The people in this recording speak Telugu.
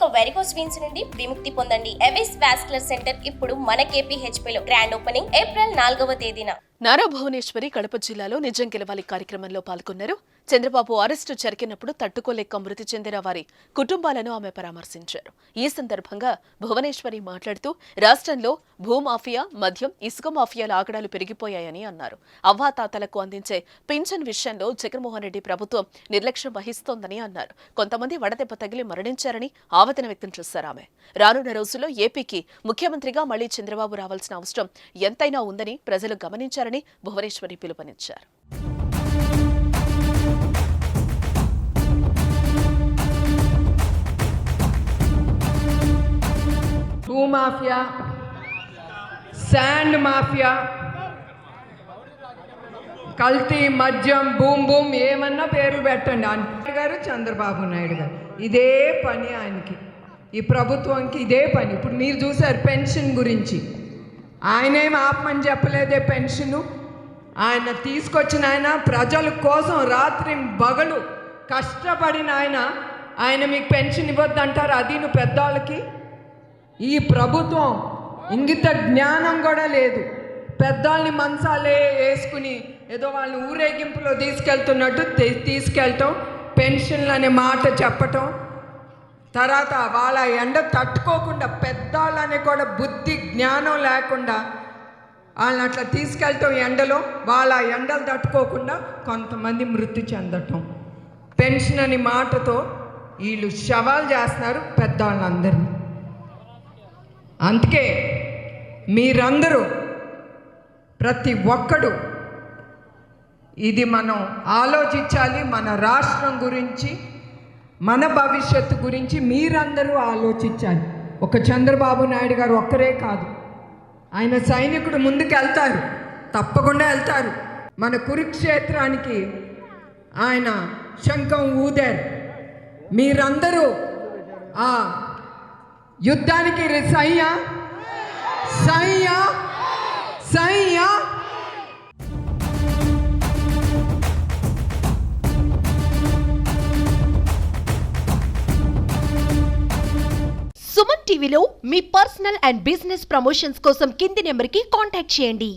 ఇక వెరికోస్ వీన్స్ నుండి విముక్తి పొందండి. ఎవిస్ వాస్కులర్ సెంటర్ ఇప్పుడు మన KPHPలో గ్రాండ్ ఓపెనింగ్ ఏప్రిల్ 4వ తేదీన. నారా భువనేశ్వరి కడప జిల్లాలో నిజం గెలవాలి కార్యక్రమంలో పాల్గొన్నారు. చంద్రబాబు అరెస్టు జరిగినప్పుడు తట్టుకోలేక మృతి చెందిన వారి కుటుంబాలను ఆమె పరామర్శించారు. ఈ సందర్భంగా భువనేశ్వరి మాట్లాడుతూ రాష్ట్రంలో భూమాఫియా, మద్యం, ఇసుక మాఫియాల ఆగడాలు పెరిగిపోయాయని అన్నారు. అవ్వాతాతలకు అందించే పింఛన్ విషయంలో జగన్మోహన్ రెడ్డి ప్రభుత్వం నిర్లక్ష్యం వహిస్తోందని అన్నారు. కొంతమంది వడదెబ్బ తగిలి మరణించారని ఆవేదన వ్యక్తం చేశారు ఆమె. రానున్న రోజుల్లో ఏపీకి ముఖ్యమంత్రిగా మళ్లీ చంద్రబాబు రావాల్సిన అవసరం ఎంతైనా ఉందని ప్రజలు గమనించారని భువనేశ్వరి పిలుపునిచ్చారు. భూమాఫియా, శాండ్ మాఫియా, కల్తీ మద్యం, బూమ్ బూమ్ ఏమన్నా పేర్లు పెట్టండి. అన్నయ్య గారు, చంద్రబాబు నాయుడు గారు ఇదే పని ఆయనకి, ఈ ప్రభుత్వంకి ఇదే పని. ఇప్పుడు మీరు చూసారు పెన్షన్ గురించి, ఆయనేం ఆపమని చెప్పలేదే పెన్షను. ఆయన తీసుకొచ్చిన ఆయన ప్రజల కోసం రాత్రి పగలు కష్టపడిన ఆయన మీకు పెన్షన్ ఇవ్వద్దంటారు. అది నువ్వు పెద్దవాళ్ళకి. ఈ ప్రభుత్వం ఇంగిత జ్ఞానం కూడా లేదు. పెద్దవాళ్ళని మంచాలే వేసుకుని ఏదో వాళ్ళని ఊరేగింపులో తీసుకెళ్తున్నట్టు తీసుకెళ్ళటం, పెన్షన్లు అనే మాట చెప్పటం, తర్వాత వాళ్ళ ఎండ తట్టుకోకుండా పెద్దవాళ్ళని కూడా బుద్ధి జ్ఞానం లేకుండా వాళ్ళని అట్లా తీసుకెళ్ళటం ఎండలో, వాళ్ళ ఎండలు తట్టుకోకుండా కొంతమంది మృతి చెందటం. పెన్షన్ అనే మాటతో వీళ్ళు శవాలు చేస్తున్నారు పెద్దవాళ్ళందరినీ. అందుకే మీరందరూ ప్రతి ఒక్కడు ఇది మనం ఆలోచించాలి. మన రాష్ట్రం గురించి, మన భవిష్యత్తు గురించి మీరందరూ ఆలోచించాలి. ఒక చంద్రబాబు నాయుడు గారు ఒక్కరే కాదు, ఆయన సైనికుడు ముందుకు వెళ్తారు, తప్పకుండా వెళ్తారు. మన కురుక్షేత్రానికి ఆయన శంఖం ఊదారు. మీరందరూ ఆ యుద్ధానికి సయ్యా సయ్యా సయ్యా. సుమన్ టీవీలో మీ పర్సనల్ అండ్ బిజినెస్ ప్రమోషన్స్ కోసం కింది నెంబర్కి కాంటాక్ట్ చేయండి.